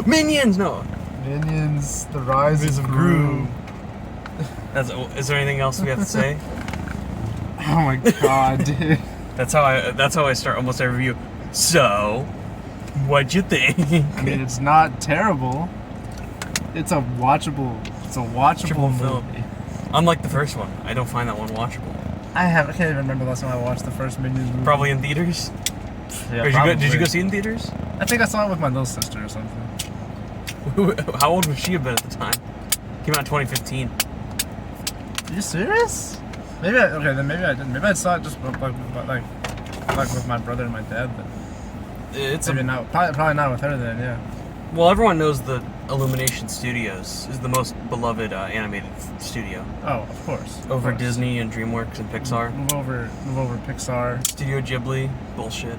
Minions, no. Minions, the rise of Gru. Is there anything else we have to say? Oh my god, dude. That's how I start almost every review. So, what'd you think? I mean, it's not terrible. It's a watchable film. movie. Unlike the first one, I don't find that one watchable. I can't even remember the last time I watched the first Minions movie. Probably in theaters. Yeah, Did you go see it in theaters? I think I saw it with my little sister or something. How old would she have been at the time? Came out in 2015. Are you serious? Maybe I didn't. Maybe I saw it just like with my brother and my dad. But probably not with her then. Yeah. Well, everyone knows that Illumination Studios is the most beloved animated studio. Oh, of course. Over Disney and DreamWorks and Pixar. Move over Pixar. Studio Ghibli, bullshit.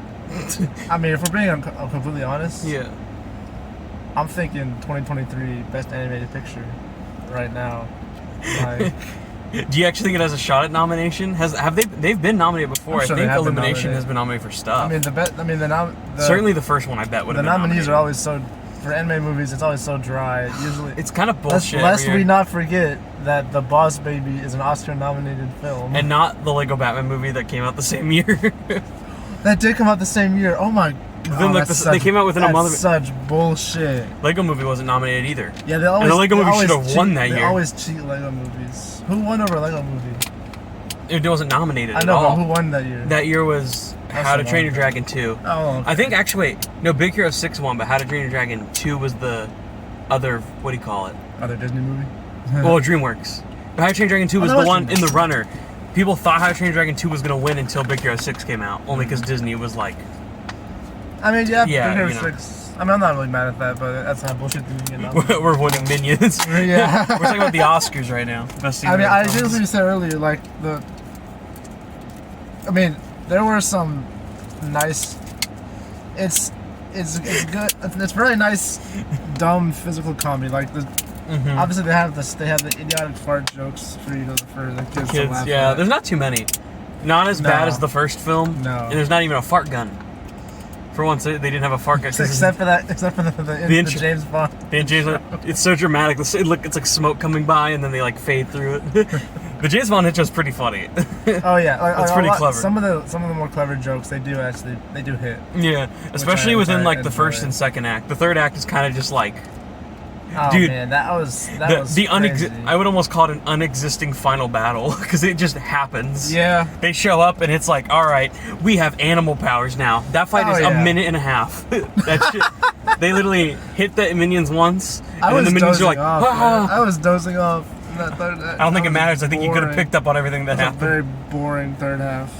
I mean, if we're being completely honest, yeah. I'm thinking 2023 best animated picture right now. Like, do you actually think it has a shot at nomination? They've been nominated before? I'm sure I think Illumination has been nominated for stuff. I mean, certainly the first one I bet would have been nominated. The nominees are always for anime movies. It's always so dry. Usually, it's kind of bullshit. Lest we not forget that The Boss Baby is an Oscar-nominated film, and not the Lego Batman movie that came out the same year. That did come out the same year. Oh my. Then they came out within a month. That's such bullshit. Lego Movie wasn't nominated either. Yeah, they always. And the Lego Movie should have won that year. They always cheat Lego movies. Who won over Lego Movie? It wasn't nominated at all. I know, but who won that year? That year was How to Train Your Dragon 2. Oh, okay. I think actually, no, Big Hero 6 won, but How to Train Your Dragon 2 was the other, what do you call it? Other Disney movie? Well, DreamWorks. But How to Train Your Dragon 2 was the one in the runner. People thought How to Train Your Dragon 2 was going to win until Big Hero 6 came out, only because Disney was like... I mean, yeah, Big Hero 6... I mean, I'm not really mad at that, but that's not bullshit to me. We're winning Minions. Yeah. We're talking about the Oscars right now. I mean, I did what you said earlier, like, I mean, there were some nice... It's good. It's very nice, dumb physical comedy. Like, obviously they have the idiotic fart jokes for the kids to laugh at. There's not too many. Not as bad as the first film. No. And there's not even a fart gun. For once, they didn't have a fart gun. Except for the James Bond. The James Bond. It's so dramatic. It's like smoke coming by, and then they like fade through it. The James Bond intro is pretty funny. Oh yeah, it's pretty clever. Some of the more clever jokes they do hit. Yeah, especially within like the first and second act. The third act is kind of just like. Oh dude, man, that was crazy. I would almost call it an unexisting final battle because it just happens. Yeah. They show up and it's like, all right, we have animal powers now. That fight is a minute and a half. That shit. They literally hit the minions once, and then the minions are like, I was dozing off. I don't think it matters. I think you could have picked up on everything that happened. A very boring third half.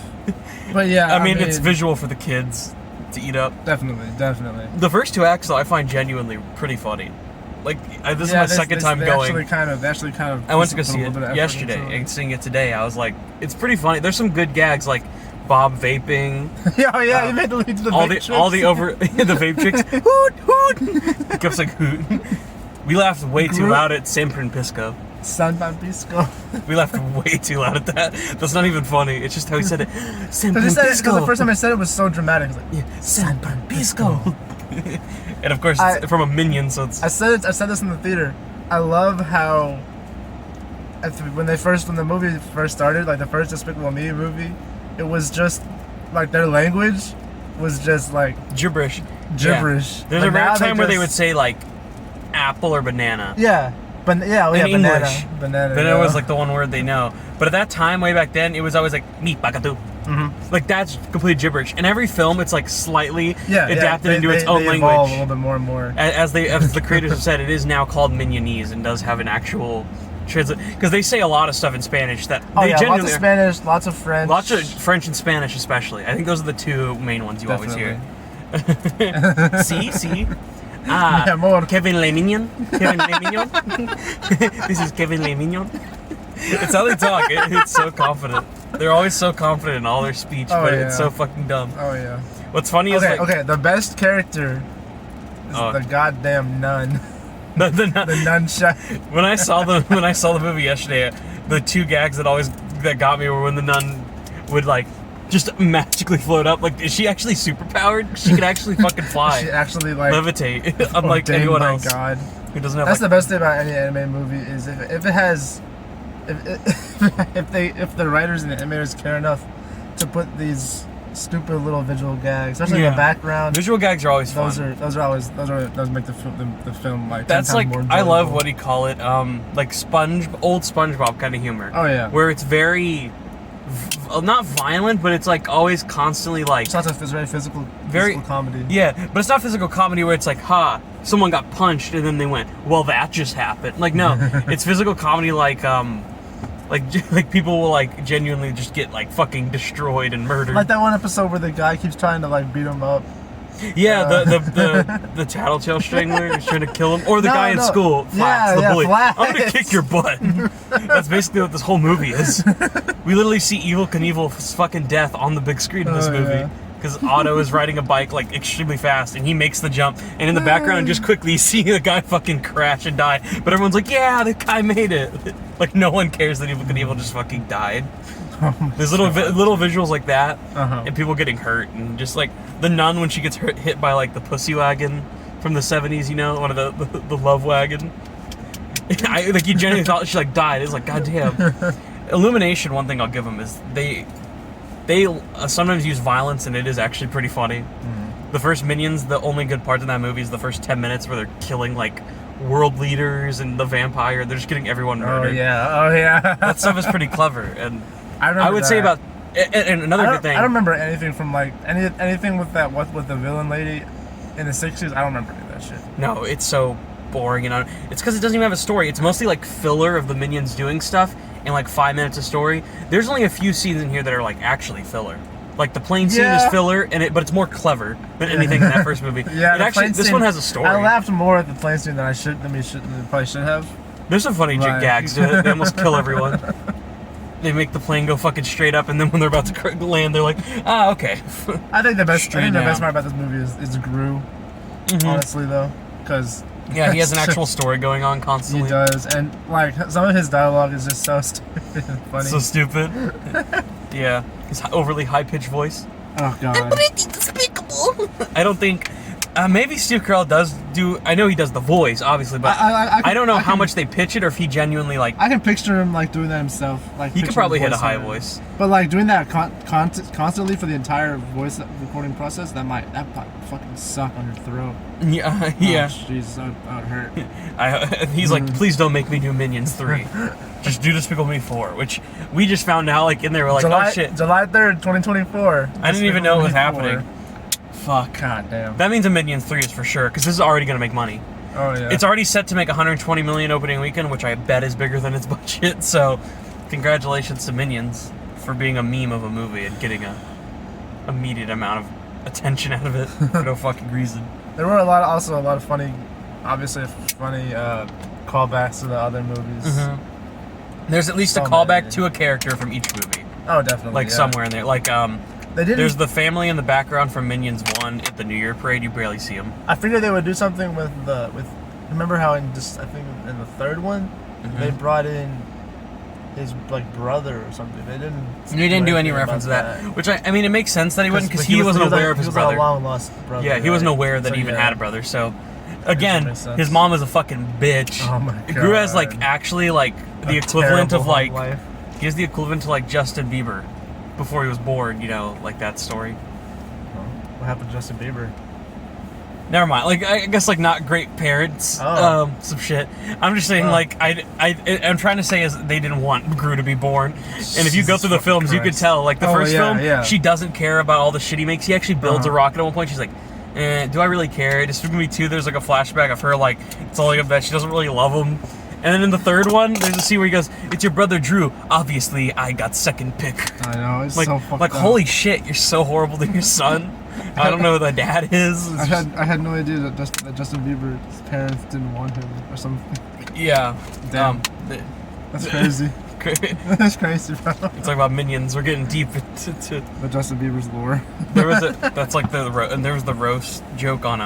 But yeah, I mean, it's visual for the kids to eat up. Definitely. The first two acts, though, I find genuinely pretty funny. Like, this is my second time going. They actually kind of. I went to go see it yesterday, and seeing it today, I was like, it's pretty funny. There's some good gags, like Bob vaping. Yeah, you made the lead to the vape tricks. All the vape tricks. Hoot, hoot. He keeps like hooting. We laughed way too loud at San Francisco. San Francisco. We laughed way too loud at that. That's not even funny. It's just how he said it. San Francisco. The first time I said it was so dramatic. It was like, San Francisco. And of course, it's from a minion, so it's... I said this in the theater. I love how when the movie first started, like the first Despicable Me movie, it was just like their language was just like gibberish. Yeah. There's a rare time where they would say like apple or banana. Yeah. In English. Banana. Then it was like the one word they know. But at that time, way back then, it was always like meat bakatu. Mm-hmm. Like that's complete gibberish. In every film, it's like slightly adapted into its own language. Evolve a little bit more and more. As the creators have said, it is now called Minionese and does have an actual translate, because they say a lot of stuff in Spanish that lots of Spanish, lots of French, and Spanish especially. I think those are the two main ones you always hear. See. Kevin Le Minion. This is Kevin Le Minion. It's how they talk. It's so confident. They're always so confident in all their speech, but it's so fucking dumb. Oh yeah. What's funny is the best character is the goddamn nun. The nun shot. When I saw the movie yesterday, the two gags that got me were when the nun would like just magically float up. Like, is she actually superpowered? She can actually fucking fly. She actually like levitate, unlike anyone else. God, who doesn't have. That's the best thing about any anime movie is if it has, if the writers and the animators care enough to put these stupid little visual gags, especially in the background. Visual gags are always fun. Those make the film like. That's like, more I love, what do you call it? Like old SpongeBob kind of humor. Oh yeah. Where it's very, not violent, but it's like always constantly like. It's very physical comedy. Yeah, but it's not physical comedy where it's like, someone got punched and then they went, well, that just happened. Like, no, it's physical comedy like people will like genuinely just get like fucking destroyed and murdered. Like that one episode where the guy keeps trying to like beat him up. Yeah, the tattletale strangler is trying to kill him, or the guy in school, Flax, the bully. Flax. I'm gonna kick your butt. That's basically what this whole movie is. We literally see Evel Knievel's fucking death on the big screen in this movie. Because Otto is riding a bike like extremely fast, and he makes the jump, and in the background, just quickly you see the guy fucking crash and die. But everyone's like, "Yeah, the guy made it." Like no one cares that Evel Knievel just fucking died. There's little visuals like that, and people getting hurt, and just like the nun when she gets hit by like the pussy wagon from the 70s, you know, one of the love wagon. Like you genuinely thought she like died. It's like, goddamn. Illumination. One thing I'll give them is they sometimes use violence, and it is actually pretty funny. The first Minions, the only good part of that movie is the first 10 minutes where they're killing like world leaders and the vampire. They're just getting everyone murdered. Oh yeah. That stuff is pretty clever, and I would say about. And another good thing. I don't remember anything from like anything with the villain lady in the 60s. I don't remember any of that shit. No, it's so boring, and it's because it doesn't even have a story. It's mostly like filler of the Minions doing stuff and like 5 minutes of story. There's only a few scenes in here that are like actually filler. Like the plane scene is filler, but it's more clever than anything in that first movie. This one has a story. I laughed more at the plane scene than we probably should have. There's some funny gags. They almost kill everyone. They make the plane go fucking straight up, and then when they're about to land, they're like, okay. I think the best part about this movie is Gru. Honestly, though, because he has an actual story going on constantly. He does, and like some of his dialogue is just so stupid and funny. So stupid. Yeah, his overly high-pitched voice. Oh god. I'm despicable. I don't think. Maybe Steve Carell does do. I know he does the voice, obviously, but I don't know how much they pitch it, or if he genuinely like. I can picture him like doing that himself. Like he could probably hit a high voice, but like doing that constantly for the entire voice recording process, that might fucking suck on your throat. Yeah. Jeez, that would hurt. He's like, please don't make me do Minions 3. Just do Despicable Me 4, which we just found out like in there. We're like, oh shit, July 3rd, 2024. I didn't even know it was happening. Fuck. God damn. That means a Minions 3 is for sure, because this is already going to make money. Oh, yeah. It's already set to make $120 million opening weekend, which I bet is bigger than its budget, so congratulations to Minions for being a meme of a movie and getting a immediate amount of attention out of it for no fucking reason. There were also a lot of funny callbacks to the other movies. There's at least a callback to a character from each movie. Oh, definitely. Like somewhere in there. Like, they didn't. There's the family in the background from Minions 1 at the New Year parade. You barely see them. I figured they would do something with remember how I think in the third one they brought in his like brother or something. They didn't do any reference to that. Which I mean, it makes sense that he wouldn't, because he wasn't aware of his brother. He was a long lost brother. Yeah, he wasn't aware that he even had a brother. So again, his mom is a fucking bitch. Oh my god. Gru has like actually like the equivalent of like he has the equivalent to like Justin Bieber before he was born, you know, like that story. What happened to Justin Bieber? Never mind. Like, I guess like not great parents. Some shit. I'm just saying, like, I'm trying to say is they didn't want Gru to be born. And if you go through the films, you could tell. Like the first film, she doesn't care about all the shit he makes. He actually builds a rocket at one point. She's like, do I really care? Despicable Me 2, there's like a flashback of her like telling him that she doesn't really love him. And then in the third one, there's a scene where he goes, "It's your brother Drew. Obviously, I got second pick." I know, it's like, so fucked up. Holy shit, you're so horrible to your son. I don't know who the dad is. I had no idea that Justin Bieber's parents didn't want him or something. Yeah. Damn. That's crazy. That's crazy, bro. It's like about Minions. We're getting deep into the Justin Bieber's lore. There was the roast joke on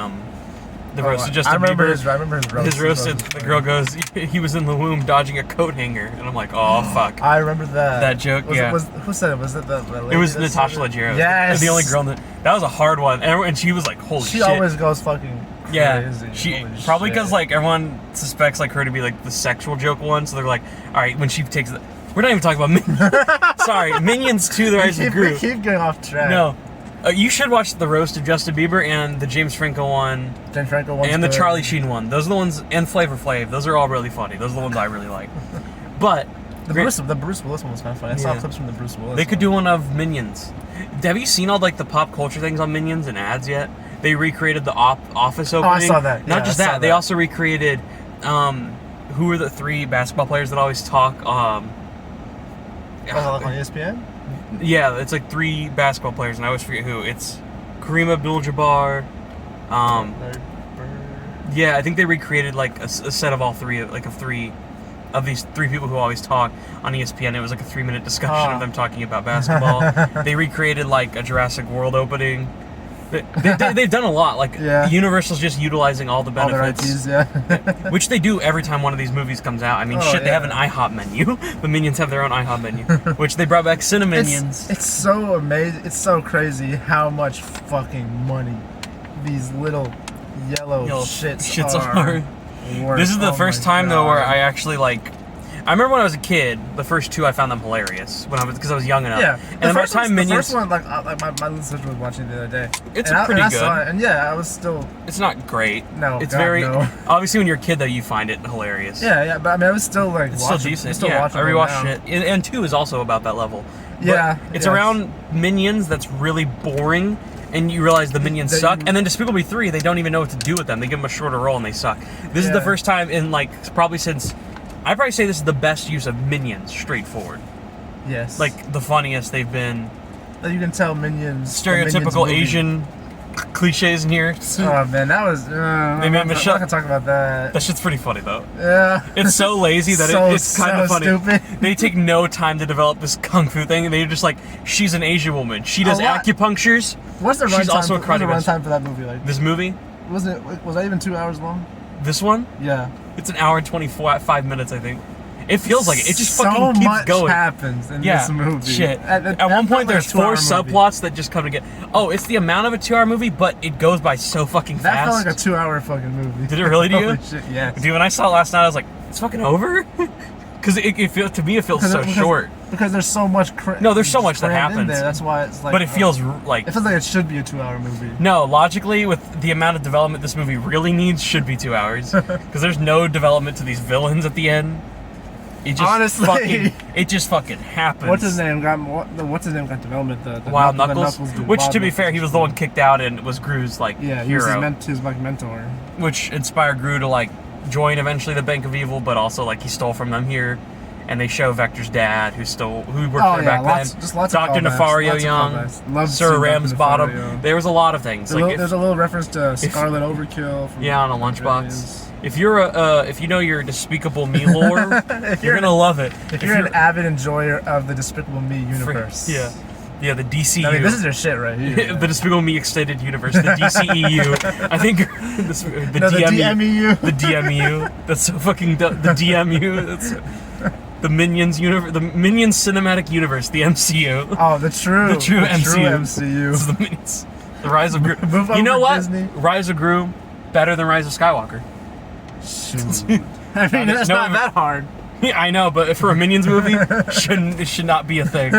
The roast of Justin Bieber. I remember his roast. His roast, and the girl goes, he was in the womb dodging a coat hanger. And I'm like, oh, fuck. I remember that. That joke, yeah. Who said it? Was it the lady? It was Natasha Leggero. Yes. The only girl that was a hard one. And she was like, holy shit. She always goes fucking crazy. She Holy probably shit. because like everyone suspects like her to be like the sexual joke one, so they're like, all right, when she takes the, we're not even talking about Minions. Sorry, Minions 2: The Rise of Gru. We keep getting off track. No, you should watch the roast of Justin Bieber and the James Franco one, and the Charlie Sheen one. Those are the ones, and Flavor Flav. Those are all really funny. Those are the ones I really like. But the Bruce Willis one was kind of funny. I saw clips from the Bruce Willis. They could do one of Minions. Have you seen all like the pop culture things on Minions and ads yet? They recreated the office opening. Oh, I saw that. Not just that, they also recreated who are the 3 basketball players that always talk? Like on ESPN? Yeah, it's like 3 basketball players, and I always forget who. It's Kareem Abdul-Jabbar. Yeah, I think they recreated like a set of all 3, like of 3 of these 3 people who always talk on ESPN. It was like a 3-minute discussion of them talking about basketball. They recreated like a Jurassic World opening. They've done a lot. Like Universal's just utilizing all the benefits, which they do every time one of these movies comes out. I mean, they have an IHOP menu. The Minions have their own IHOP menu, which they brought back Cineminions. It's so amazing. It's so crazy how much fucking money these little yellow shits are. This is the first time though where I actually like. I remember when I was a kid, the first 2 I found them hilarious because I was young enough. Yeah, and by the time Minions, the first one, like my little sister was watching the other day. It's pretty good. Saw it, and I was still. It's not great. No, it's no. Obviously, when you're a kid though, you find it hilarious. Yeah, but I mean, I was still like. It's watching, still decent. I rewatched it, and 2 is also about that level. But it's around Minions that's really boring. And you realize the Minions suck, and then Despicable Me 3, they don't even know what to do with them. They give them a shorter role, and they suck. This is the first time in I'd probably say this is the best use of Minions, straightforward. Yes. Like, the funniest they've been. You can tell Minions. Stereotypical Asian cliches in here. Oh, man, that was. I'm not gonna talk about that. That shit's pretty funny, though. Yeah. It's so lazy that it's kind of funny. Stupid. They take no time to develop this kung fu thing, and they're just like, she's an Asian woman. She does acupunctures. What's the runtime for that movie? Like this movie? Was that even 2 hours long? This one? Yeah. It's an hour and 5 minutes, I think. It feels like it. It just fucking keeps going. So much happens in this movie. Shit. At one point, there's 4 subplots that just come together. Oh, it's the amount of a 2-hour movie, but it goes by so fucking fast. That felt like a 2-hour fucking movie. Did it really to you? Holy shit, yes. Dude, when I saw it last night, I was like, it's fucking over? Because to me, it feels so short. Because there's so much. There's so much that happens. In there. That's why it's like. But it feels like. It feels like it should be a 2-hour movie. No, logically, with the amount of development this movie really needs, should be 2 hours. Because there's no development to these villains at the end. It just fucking happens. What's his name got development? The Wild Knuckles. Which, to be fair, he was the one kicked out and was Gru's hero. He was his mentor. Which inspired Gru to join eventually the Bank of Evil, but also he stole from them here. And they show Vector's dad, who worked there back then. Dr. Nefario Young, Sir Ramsbottom. There was a lot of things. There's a little reference to Scarlet Overkill. On a lunchbox. If you know your Despicable Me lore, you're gonna love it. If you're an avid enjoyer of the Despicable Me universe, the DCU. I mean, this is your shit right here. The Despicable Me extended universe, the DCEU. I think the DMEU. The DMEU. That's so fucking the DMU. That's the Minions universe, the Minions cinematic universe, the MCU. Oh, the true MCU. This is the Minions. The Rise of Gru. You know what? Disney. Rise of Gru better than Rise of Skywalker. Shoot. I mean, that's not that hard. Yeah, I know, but for a Minions movie, it should not be a thing.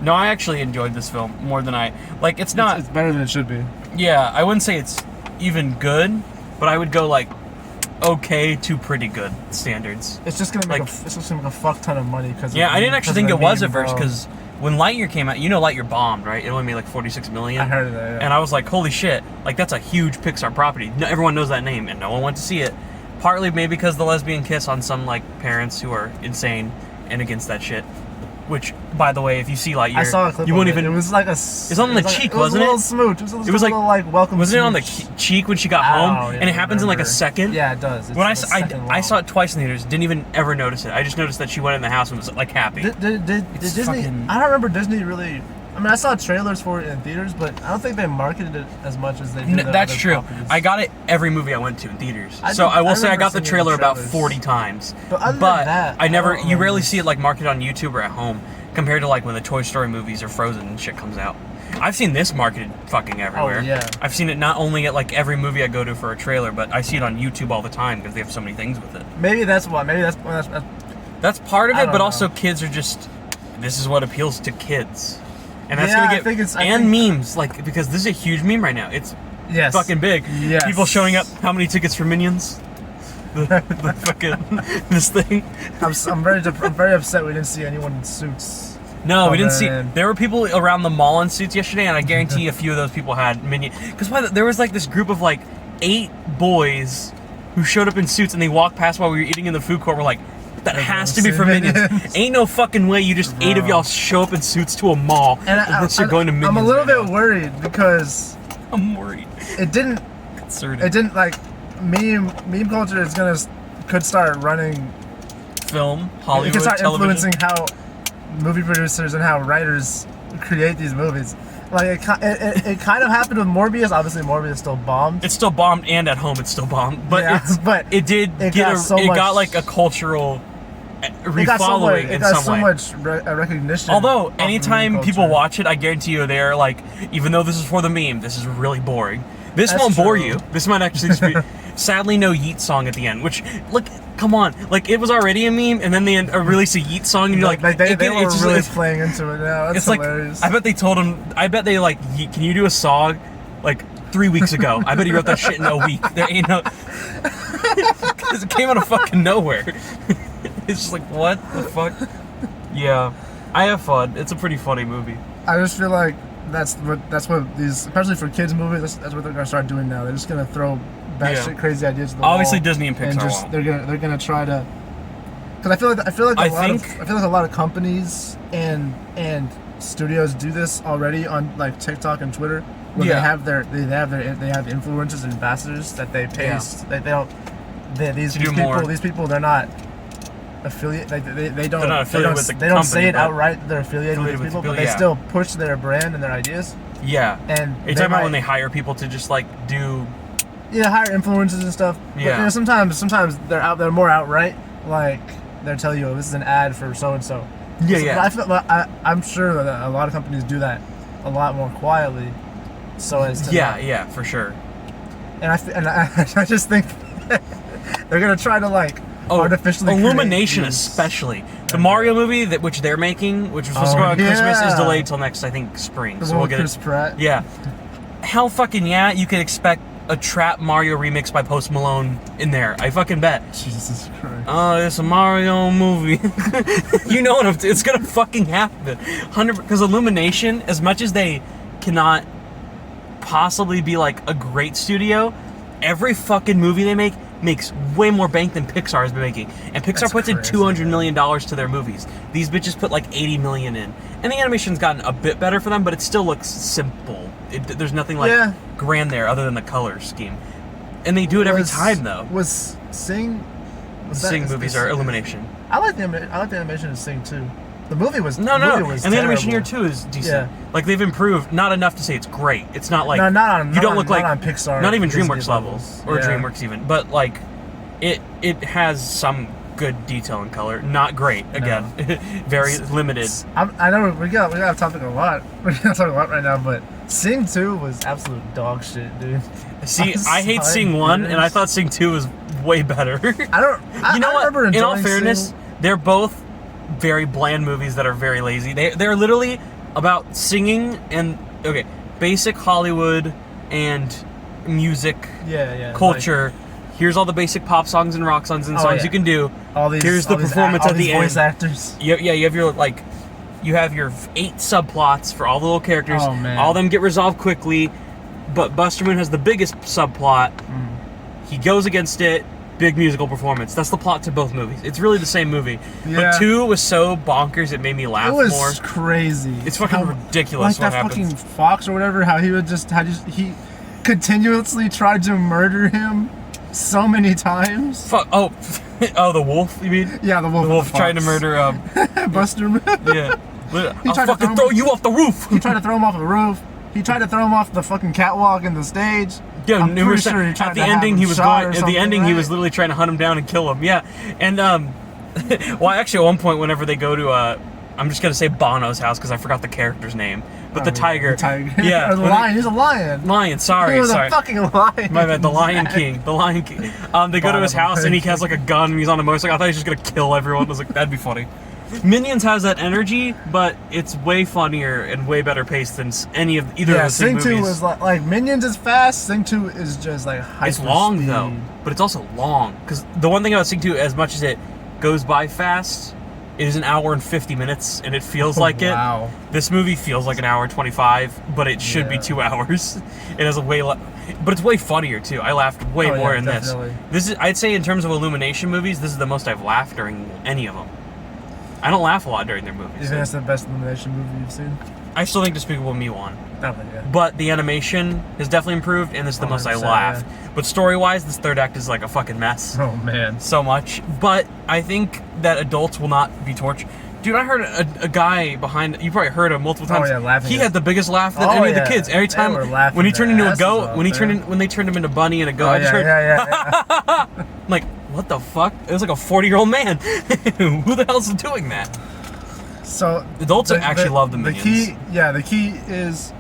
No, I actually enjoyed this film more than it's not. It's better than it should be. Yeah, I wouldn't say it's even good, but I would go okay to pretty good standards. It's just gonna make a fuck ton of money because. Yeah, I didn't actually think it was at first because when Lightyear came out, Lightyear bombed, right? It only made $46 million. I heard of that. Yeah. And I was like, holy shit! That's a huge Pixar property. Everyone knows that name, and no one went to see it. Partly maybe because the lesbian kiss on some parents who are insane and against that shit. Which, by the way, if you see Lightyear, I saw a clip. You won't even. It was like a. It's on the cheek, wasn't it? It was a little smooch. It was like welcome. Wasn't it on the cheek when she got home? Yeah, and it happens in a second. Yeah, it does. When I saw it twice in theaters, didn't even ever notice it. I just noticed that she went in the house and was happy. Did Disney? I don't remember Disney really I mean, I saw trailers for it in theaters, but I don't think they marketed it as much as they did. That's true. Properties. I got it every movie I went to in theaters. I got the seeing trailer the about trailers. 40 times. But other than that, I never. don't You rarely remember. see it like marketed on YouTube or at home compared to like when the Toy Story movies or Frozen and shit comes out. I've seen this marketed fucking everywhere. Oh, yeah. I've seen it not only at like every movie I go to for a trailer, but I see it on YouTube all the time because they have so many things with it. Maybe that's why. That's part of I it, don't but know. also kids are just. This is what appeals to kids, and that's Yeah, gonna I get think it's- I and think- memes like because this is a huge meme right now. It's Yes. fucking big. Yes. People showing up. How many tickets for Minions? The fucking this thing. I'm very upset we didn't see anyone in suits. No, we Oh, didn't see. man. There were people around the mall in suits yesterday, and I guarantee a few of those people had Minion. Because there was like this group of like 8 boys who showed up in suits, and they walked past while we were eating in the food court. We're like, that has to be for Minions. Ain't no fucking way you just 8 of y'all show up in suits to a mall unless you're going to Minions. I'm a little right bit now. worried because I'm worried. it didn't like meme culture could start running. Film, It Hollywood, could start television. influencing how movie producers and how writers create these movies. Like it kind of happened with Morbius. Obviously, Morbius still bombed. It's still bombed, and at home it's still bombed. But Yeah, but it did it get got so it much- got like a cultural It got so much, refollowing in it got some so way. much recognition. Although of anytime meme people culture. watch it, I guarantee you they're like, even though this is for the meme, this is really boring. This That's won't bore true. you. This might actually just be. Sadly, no Yeet song at the end. Which, look, come on, like it was already a meme, and then they release a Yeet song, and you're like, they were it's just really like- playing into it now. That's it's like hilarious. I bet they told him. I bet they like, can you do a song like 3 weeks ago? I bet he wrote that shit in a week. There ain't no. Because it came out of fucking nowhere. It's just like, what the fuck? Yeah, I have fun. It's a pretty funny movie. I just feel like that's what these, especially for kids movies, that's what they're gonna start doing now. They're just gonna throw batshit crazy ideas at the Obviously, wall, Disney and Pixar just won't. they're gonna try to. Because I feel like a lot of companies and studios do this already on like TikTok and Twitter, where Yeah. they have influencers and ambassadors that they pay. Yeah. These do more. people they're not affiliate. Like they don't. They're not affiliated with the They don't say company, it but outright. They're affiliated with these affiliated people, with but the they people, still push their brand and their ideas. Yeah. And Are you talking about when they hire people to just like do? Yeah, hire influencers and stuff. But, Yeah. you know, sometimes they're more outright. Like they're telling you, oh, this is an ad for so and so. Yeah, yeah. I'm sure that a lot of companies do that a lot more quietly, so as to Yeah, yeah, for sure. And I just think they're gonna try to like artificially Illumination, create these- especially the Mario movie which they're making, which was supposed to go on Christmas, is delayed till next, I think, spring. The So one we'll with get Chris it. Pratt. Yeah. Hell fucking yeah, you could expect a Trap Mario remix by Post Malone in there. I fucking bet. Jesus Christ. Oh, it's a Mario movie. You know what? It's gonna fucking happen. 100. Because Illumination, as much as they cannot possibly be like a great studio, every fucking movie they make makes way more bank than Pixar has been making. And Pixar That's puts in crazy, $200 million to their movies. These bitches put like $80 million in. And the animation's gotten a bit better for them, but it still looks simple. There's nothing like grand there other than the color scheme. And they do it every time though. Was Sing? Sing movies are Illumination. I like the animation in Sing too. The movie was No. Was And the animation here terrible. too is decent. Like they've improved, not enough to say it's great. It's not like No, not on. you not don't on, look like not on Pixar. not even Disney DreamWorks levels or Yeah. DreamWorks even, but like it has some good detail and color. Not great again, very limited. I know we got a topic a lot. We're gonna talk a lot right now, but Sing 2 was absolute dog shit, dude. See, I hate Sing 1, and I thought Sing 2 was way better. I You know what? remember In all enjoying fairness, Sing. they're both very bland movies that are very lazy. They're literally about singing and basic Hollywood and music culture. Here's all the basic pop songs and rock songs and songs you can do. Here's the performance at the end. Voice actors. You have your you have your 8 subplots for all the little characters. Oh, man. All of them get resolved quickly, but Buster Moon has the biggest subplot. He goes against it. Big musical performance. That's the plot to both movies. It's really the same movie. Yeah. But 2 was so bonkers it made me laugh It was more. crazy. It's fucking ridiculous Like what that happens. fucking fox or whatever. How he continuously tried to murder him so many times. Oh, the wolf, you mean? Yeah, the wolf. The wolf trying to murder, Buster Moon. yeah. I'll fucking throw you off the roof. He tried to throw him off the roof. He tried to throw him off the fucking catwalk in the stage. Yeah, I'm pretty sure he tried at the to have ending him he was shot going. or At the something, ending he right? was literally trying to hunt him down and kill him. Yeah, and well, actually, at one point, whenever they go to I'm just gonna say Bono's house because I forgot the character's name, but the tiger. The tiger. Yeah, Or the lion. He's a lion. Lion. Sorry, He was sorry. a fucking lion. My bad. The Lion King. The Lion King. They go to his house and he has like a gun and he's on a motorcycle. I thought he was just gonna kill everyone. I was like, that'd be funny. Minions has that energy, but it's way funnier and way better paced than either of the Sing 2 movies. is like Minions is fast. Sing 2 is just like hyper It's long speed. though, but it's also long. Because the one thing about Sing 2, as much as it goes by fast, it is an hour and 50 minutes, and it feels like Wow. it. This movie feels like an hour and 25, but it should be 2 hours. It has a way but it's way funnier too. I laughed way more in definitely. this. This is, I'd say, in terms of Illumination movies, this is the most I've laughed during any of them. I don't laugh a lot during their movies. You think that's the best Illumination movie you've seen? I still think Despicable Me won. Definitely, yeah. But the animation has definitely improved, and this is the most I 100%, laughed. yeah. But story-wise, this third act is like a fucking mess. Oh man. So much. But I think that adults will not be tortured. Dude, I heard a guy behind. You probably heard him multiple times. Oh, yeah, laughing He at- had the biggest laugh than Oh, any of yeah. the kids. Every They time were laughing when he their turned into a asses goat, off, when they turned him into Bunny and a goat. Oh, I just heard, yeah. I'm like, what the fuck? It was like a 40-year-old man. Who the hell's doing that? So Adults actually love the Minions. The key is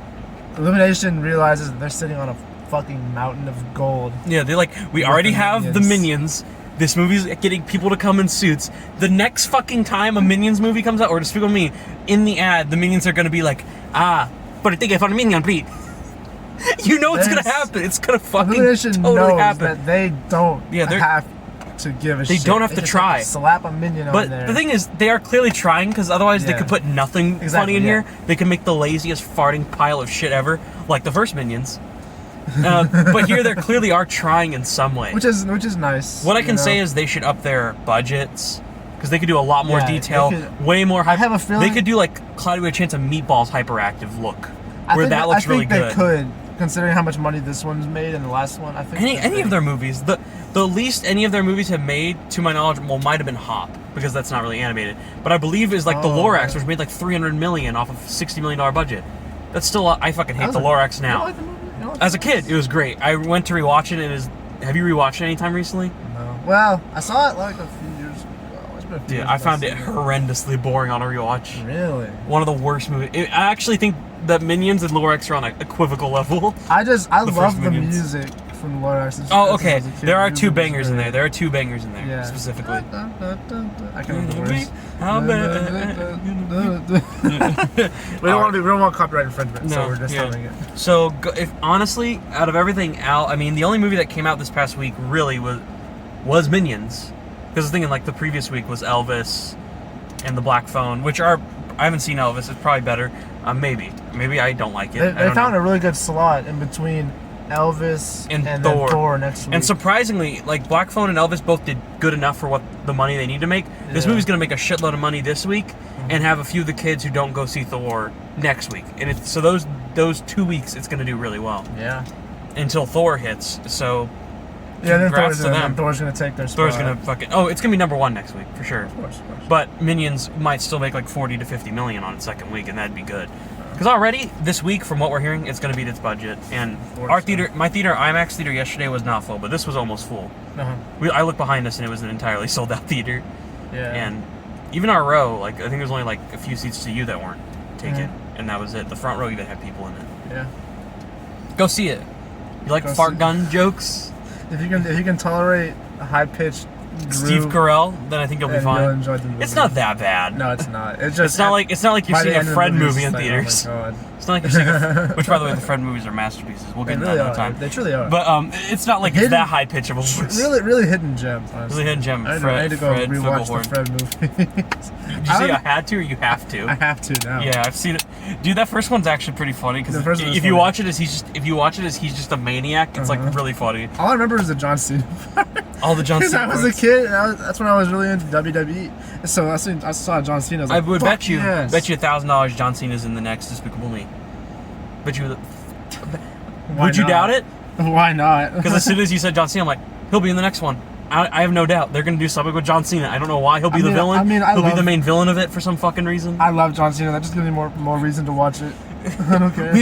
Illumination realizes that they're sitting on a fucking mountain of gold. Yeah, they're like, we already the have the Minions. This movie's getting people to come in suits. The next fucking time a Minions movie comes out, or Despicable Me, in the ad, the Minions are gonna be like, but I think I found a Minion, please. You know it's gonna happen. It's gonna fucking Illumination totally knows happen. that they don't Yeah, have to give a shit. They don't have to just try. slap a minion on But there. the thing is, they are clearly trying, because otherwise they Yeah. could put nothing funny Exactly, in yeah. here. They can make the laziest farting pile of shit ever, like the first Minions. But here they clearly are trying in some way. which is nice. What I can say is they should up their budgets, because they could do a lot more Yeah, detail, they could- way more. I have a feeling- they could do like Cloudy with a Chance of Meatballs hyperactive look, I where think that looks really they good. could, considering how much money this one's made and the last one. I think Any of their movies, the least any of their movies have made, to my knowledge, well, might have been Hop, because that's not really animated. But I believe is like the Oh, Lorax, okay. which made like $300 million off of $60 million budget. That's still I fucking hate That the was Lorax You don't now. like the movie? You don't like As the a kid, it was great. I went to rewatch it. And have you rewatched it anytime recently? No. Well, I saw it like a few years ago. It's been a few Dude, years I since found I've it seen horrendously boring on a rewatch. Really? One of the worst movies. I actually think that Minions and Lorax are on an equivocal level. I first love the Minions. music from Lorax. Oh, okay. There are two bangers in there. There are two bangers in there, Yeah. specifically. I can't remember the words. How We don't want copyright infringement, so No, we're just yeah. telling it. So, if honestly, out of everything out, I mean, the only movie that came out this past week really was Minions. Because I was thinking, like, the previous week was Elvis and The Black Phone, which are, I haven't seen Elvis, it's probably better. Maybe I don't like it. They found a really good slot in between Elvis And then Thor. Thor next week. And surprisingly, like, Black Phone and Elvis both did good enough for what the money they need to make. This Yeah. movie's gonna make a shitload of money this week, and have a few of the kids who don't go see Thor next week. And so those 2 weeks, it's gonna do really well yeah. until Thor hits. So Yeah, then congrats to them. Thor's gonna take their spot. Thor's gonna it's gonna be number one next week for sure. Of course. But Minions might still make like 40 to 50 million on its second week, and that'd be good. Because already this week, from what we're hearing, it's gonna beat its budget. And our theater, my theater, IMAX theater yesterday was not full, but this was almost full. Uh-huh. I looked behind us and it was an entirely sold out theater. Yeah. And even our row, like, I think there was only like a few seats to you that weren't taken, and that was it. The front row even had people in it. Yeah. Go see it. You like Go fart see it. gun jokes? If you can tolerate a high pitched Steve Carell, then I think you'll be fine. Enjoy the movie. It's not that bad. No, it's not. It's just It's not like you're by the seeing a end of the Fred movie, movie it's in like, theaters. Oh my god. It's not like you're seeing which, by the way, the Fred movies are masterpieces. We'll They get into really that are. another time. They truly are. But it's not like it's that high pitch of a voice. Really hidden gem. Honestly. Really hidden gem. I need to go Fred rewatch Fugglehorn. the Fred movies. Did you say I had to or you have to? I have to now. Yeah, I've seen it. Dude, that first one's actually pretty funny because The first one is if you funny. watch it as he's just a maniac, it's like really funny. All I remember is the John Cena. All the John Because Cena. I was a kid, and that's when I was really into WWE. So I saw John Cena. I was I like, would "Fuck bet you yes." $1,000 John Cena's in the next Despicable Me. Bet you. Why Would you not? doubt it? Why not? Because as soon as you said John Cena, I'm like, he'll be in the next one. I have no doubt they're gonna do something with John Cena. I don't know why he'll be the villain. He'll be the main villain of it for some fucking reason. I love John Cena. That just gives me more reason to watch it. I don't care.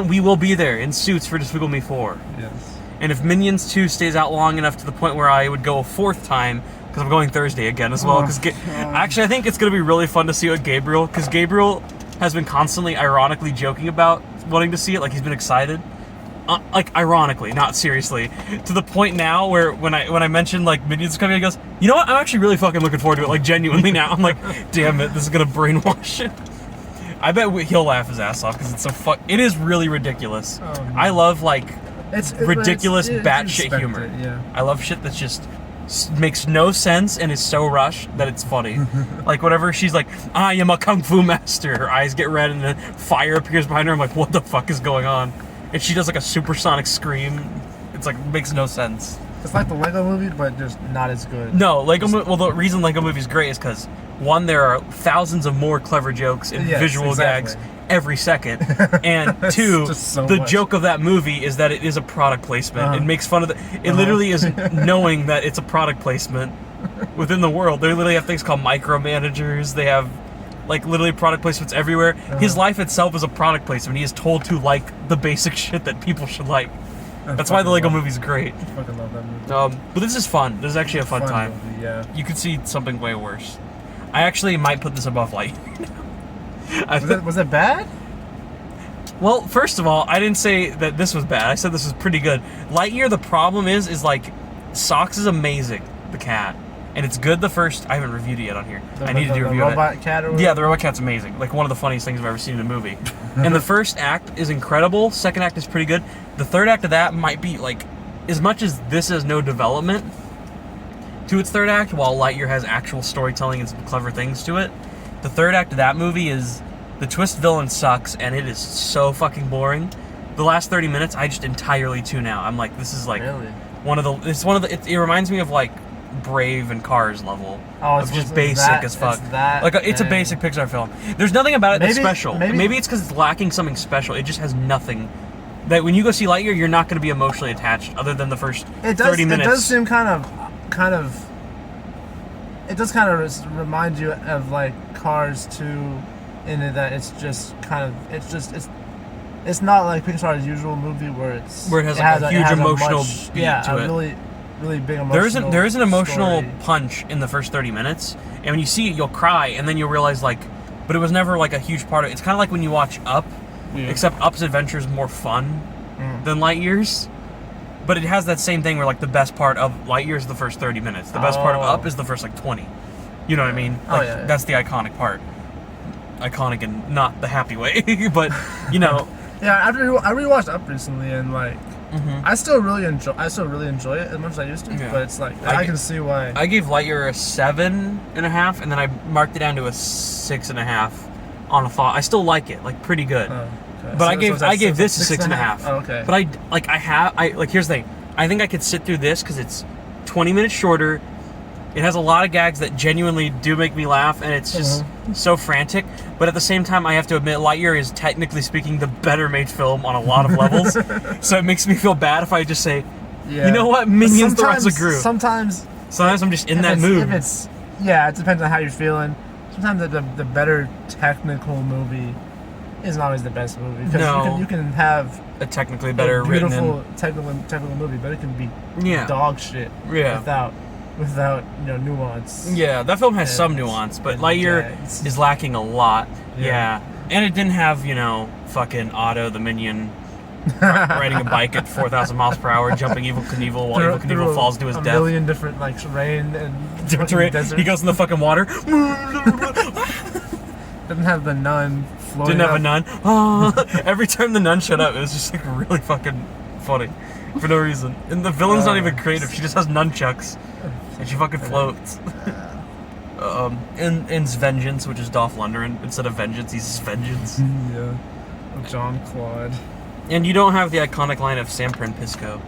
We will be there in suits for Despicable Me 4. Yes. And if Minions 2 stays out long enough to the point where I would go a fourth time, because I'm going Thursday again as well. Actually, I think it's going to be really fun to see it with Gabriel, because Gabriel has been constantly ironically joking about wanting to see it, like he's been excited. Like ironically, not seriously, to the point now where when I mentioned like Minions coming, he goes, "You know what? I'm actually really fucking looking forward to it." Like genuinely now, I'm like, "Damn it, this is gonna brainwash it." I bet he'll laugh his ass off because it's so It is really ridiculous. Oh, no. I love like ridiculous batshit humor. Yeah. I love shit that's just makes no sense and is so rushed that it's funny. Like whenever she's like, "I am a kung fu master," her eyes get red and then fire appears behind her. I'm like, "What the fuck is going on?" And she does like a supersonic scream. It's like makes no sense. It's like the Lego Movie, but just not as good. No, well, the reason Lego Movie is great is because one, there are thousands of more clever jokes and visual gags every second, and two, the joke of that movie is that it is a product placement. It makes fun of it literally is knowing that it's a product placement within the world. They literally have things called micromanagers. They have like literally product placements everywhere. His life itself is a product placement. He is told to like the basic shit that people should like. That's why the Lego Movie's great. I fucking love that movie. But this is fun. This is actually a fun time. Movie, yeah. You could see something way worse. I actually might put this above Lightyear. Was it bad? Well, first of all, I didn't say that this was bad. I said this was pretty good. Lightyear, the problem is like, Socks is amazing, the cat. And it's good the first... I haven't reviewed it yet on here. I need to do a review of it. The robot cat or whatever? Yeah, the robot cat's amazing. Like, one of the funniest things I've ever seen in a movie. And the first act is incredible. Second act is pretty good. The third act of that might be, like... As much as this has no development to its third act, while Lightyear has actual storytelling and some clever things to it, the third act of that movie is... The twist villain sucks, and it is so fucking boring. The last 30 minutes, I just entirely tune out. I'm like, this is like... Really? It reminds me of, like... Brave and Cars level. It's just basic as fuck. It's a basic Pixar film. There's nothing about it that's special. Maybe it's because it's lacking something special. It just has nothing that when you go see Lightyear, you're not going to be emotionally attached other than the first 30 minutes. It does seem kind of. It does kind of remind you of like Cars 2, in that it's just kind of it's not like Pixar's usual movie where it has a huge emotional beat to it. Really big emotional there is an emotional story. punch in the first 30 minutes, and when you see it you'll cry, and then you'll realize like, but it was never like a huge part of it. It's kind of like when you watch Up, except Up's adventure is more fun than Lightyear's, but it has that same thing where like the best part of Lightyear is the first 30 minutes, the best part of Up is the first like 20, you know what I mean? Like, that's the iconic part, iconic in not the happy way, but you know. Yeah, I rewatched Up recently, and like I still really enjoy it as much as I used to. Yeah. But it's like I can see why. I gave Lightyear a 7.5, and then I marked it down to a 6.5 on a thought. I still like it, like pretty good. Oh, okay. But I gave this a 6.5. Oh, okay. But here's the thing. I think I could sit through this because it's 20 minutes shorter. It has a lot of gags that genuinely do make me laugh, and it's just so frantic. But at the same time, I have to admit, Lightyear is technically speaking the better made film on a lot of levels. So it makes me feel bad if I just say, you know what, Minions the Rise of Gru. Sometimes I'm just in that mood. It depends on how you're feeling. Sometimes the better technical movie isn't always the best movie. Because you can have a technically better beautiful technical movie, but it can be dog shit without nuance. Yeah, that film has some nuance, but Lightyear is lacking a lot. Yeah. And it didn't have, fucking Otto the Minion riding a bike at 4,000 miles per hour, jumping Evel Knievel while Evel Knievel falls to his death. A million different, terrain and different terrain. He goes in the fucking water. Didn't have the nun floating Didn't have a nun. Every time the nun showed up, it was just, really fucking funny. For no reason. And the villain's not even creative. She just has nunchucks. And she fucking floats. And Vengeance, which is Dolph Lundgren. Instead of Vengeance, he's Vengeance. Yeah. John Claude. And you don't have the iconic line of San Francisco.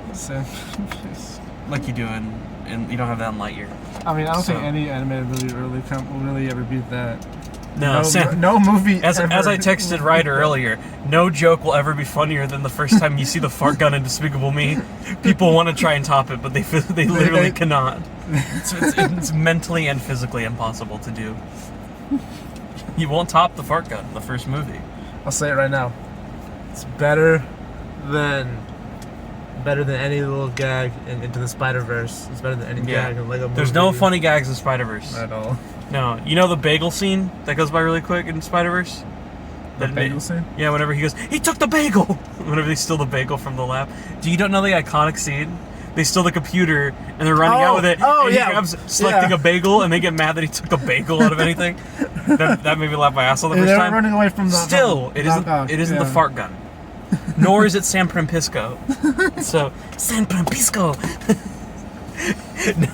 Like you do and you don't have that in Lightyear. I mean, I don't think any animated movie will really ever beat that. No, no movie as ever. I texted Ryder earlier, no joke will ever be funnier than the first time you see the fart gun in Despicable Me. People want to try and top it, but they literally cannot. It's mentally and physically impossible to do. You won't top the fart gun in the first movie. I'll say it right now. It's better than any little gag in Into the Spider-Verse. It's better than any gag in Lego Movie. There's no funny gags in Spider-Verse. At all. No. You know the bagel scene that goes by really quick in Spider-Verse? The bagel scene? Yeah, whenever he goes, he took the bagel! Whenever they steal the bagel from the lab. Do you don't know the iconic scene? They steal the computer, and they're running out with it, and he grabs selecting a bagel, and they get mad that he took the bagel out of anything. That made me laugh my ass off the first time. Running away from the... Still, it isn't the fart gun. Nor is it San Francisco. So, San Francisco!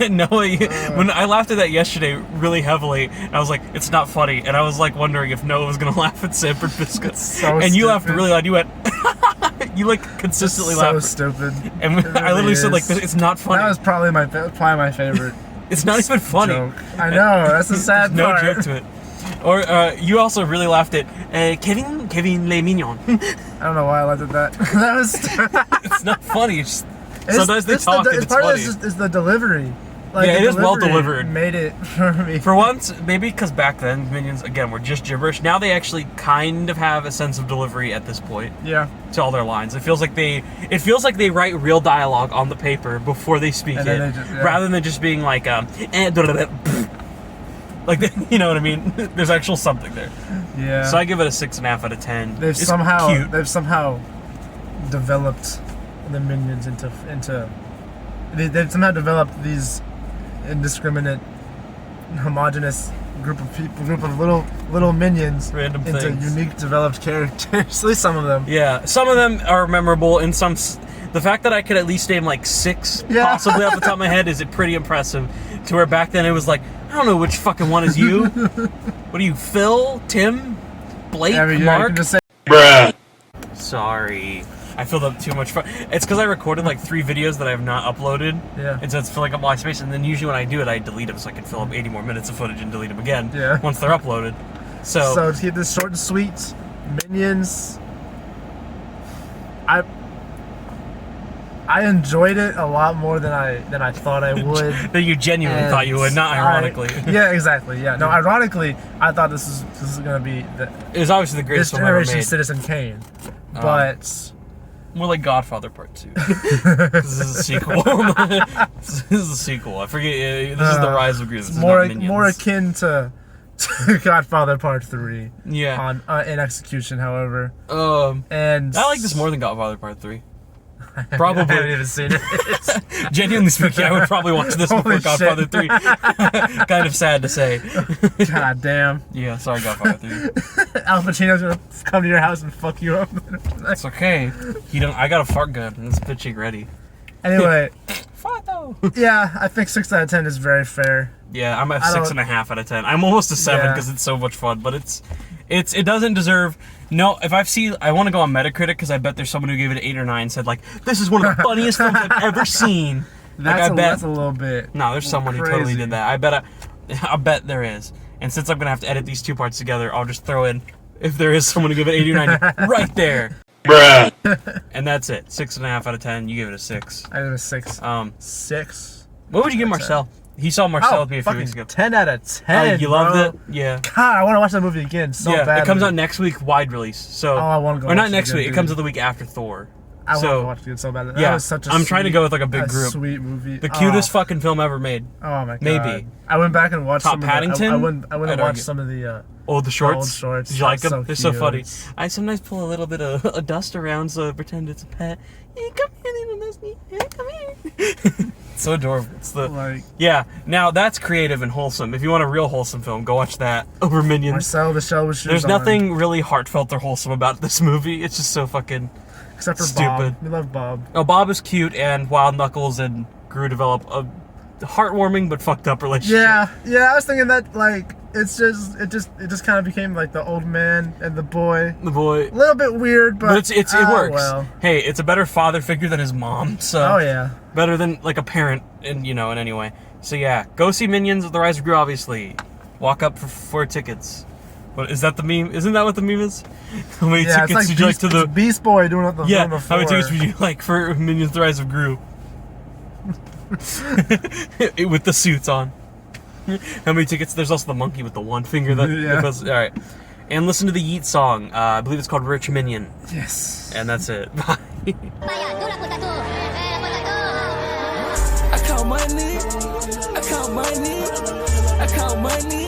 Noah, when I laughed at that yesterday really heavily, I was like, it's not funny, and I was like wondering if Noah was gonna laugh at San Francisco. So and you stupid. laughed really loud. You went, you like consistently laughed. So stupid. And really I literally said like, it's not funny. That was probably my favorite. It's not even funny. Joke. I know, that's the sad no part. joke to it. Or you also really laughed at Kevin Le Mignon. I don't know why I laughed at that. That was. It's not funny. Sometimes they talk and it's funny. Is the delivery. Like, yeah, it is well delivered. Made it for me. For once, maybe because back then Minions again were just gibberish. Now they actually kind of have a sense of delivery at this point. Yeah. To all their lines, it feels like they write real dialogue on the paper before they speak it, rather than just being like like you know what I mean. There's actual something there. Yeah. So I give it a 6.5 out of 10. They've somehow developed the Minions into they've somehow developed these indiscriminate, homogenous group of little minions Random into things. unique developed characters. At least some of them. Yeah, some of them are memorable. In some, the fact that I could at least name like 6 possibly off the top of my head is pretty impressive. To where back then it was like, I don't know which fucking one is you. What are you, Phil, Tim, Blake, Mark? Bruh. Sorry. I filled up too much. It's because I recorded like 3 videos that I have not uploaded. Yeah. And so it's filling up my space. And then usually when I do it, I delete them so I can fill up 80 more minutes of footage and delete them again. Yeah. Once they're uploaded. So to keep this short and sweet, Minions. I enjoyed it a lot more than I thought I would. That you genuinely thought you would, not ironically. Yeah, exactly. Yeah. No, ironically, I thought this is gonna be it was obviously the greatest this film ever generation made. Citizen Kane, but. More like Godfather Part 2. This is a sequel. This is a sequel. I forget. This is the Rise of Gru. This is not Minions. More akin to Godfather Part 3. Yeah. In execution, however. And I like this more than Godfather Part 3. Probably. I haven't even seen it. Genuinely speaking, I would probably watch this before Godfather 3. Kind of sad to say. God damn. Yeah, sorry, Godfather 3. Al Pacino's gonna come to your house and fuck you up. It's okay. I got a fart gun and it's pitching ready. Anyway. Fart though. Yeah, I think 6 out of 10 is very fair. Yeah, I'm at 6.5 out of 10. I'm almost a 7 because it's so much fun, but it doesn't deserve. No, if I want to go on Metacritic because I bet there's someone who gave it an 8 or 9 said like this is one of the funniest films I've ever seen. That's a little bit. No, there's someone who totally did that. I bet there is. And since I'm gonna have to edit these 2 parts together, I'll just throw in if there is someone who gave it 8 or 9 right there. Bruh. And that's it. 6.5 out of 10. You gave it a 6. I gave it a 6. 6. What would you give Marcel? He saw Marcel with me a few weeks ago. 10 out of 10. Oh, you loved it? Yeah. God, I want to watch that movie again so bad. It comes out next week, wide release. So, I want to go. Or not next week. It comes out the week after Thor. I want to watch it again so bad. That was such a I'm trying to go with like a big group. Sweet movie. The cutest fucking film ever made. Oh my god. Maybe. I went back and watched Top Paddington? I went and watched some of the the shorts. old shorts. Did you like them? So They're so cute. funny. I sometimes pull a little bit of dust around so I pretend it's a pet. Hey, come here, little Dusty. Hey, come here. So adorable. It's now that's creative and wholesome. If you want a real wholesome film, go watch that over Minions. Marcel the Shell with Shoes There's on. nothing really heartfelt or wholesome about this movie. It's just so fucking except for stupid. Bob. We love Bob. Oh, Bob is cute, and Wild Knuckles and Gru develop a heartwarming but fucked up relationship. Yeah. I was thinking that it just kind of became like the old man and the boy. The boy. A little bit weird, but it works. Well. Hey, it's a better father figure than his mom. So. Oh yeah. Better than like a parent, in any way. So yeah, go see Minions: The Rise of Gru. Obviously, walk up for tickets. What is that the meme? Isn't that what the meme is? How many Yeah, it's tickets like would you like to the? Beast Boy doing it the Yeah, doing the how many floor. tickets would you like for Minions: The Rise of Gru? With the suits on. How many tickets? There's also the monkey with the one finger that. Yeah. All right, and listen to the Yeet song. I believe it's called "Rich Minion," Yes. and that's it. Bye. I count money, I count money, I count money.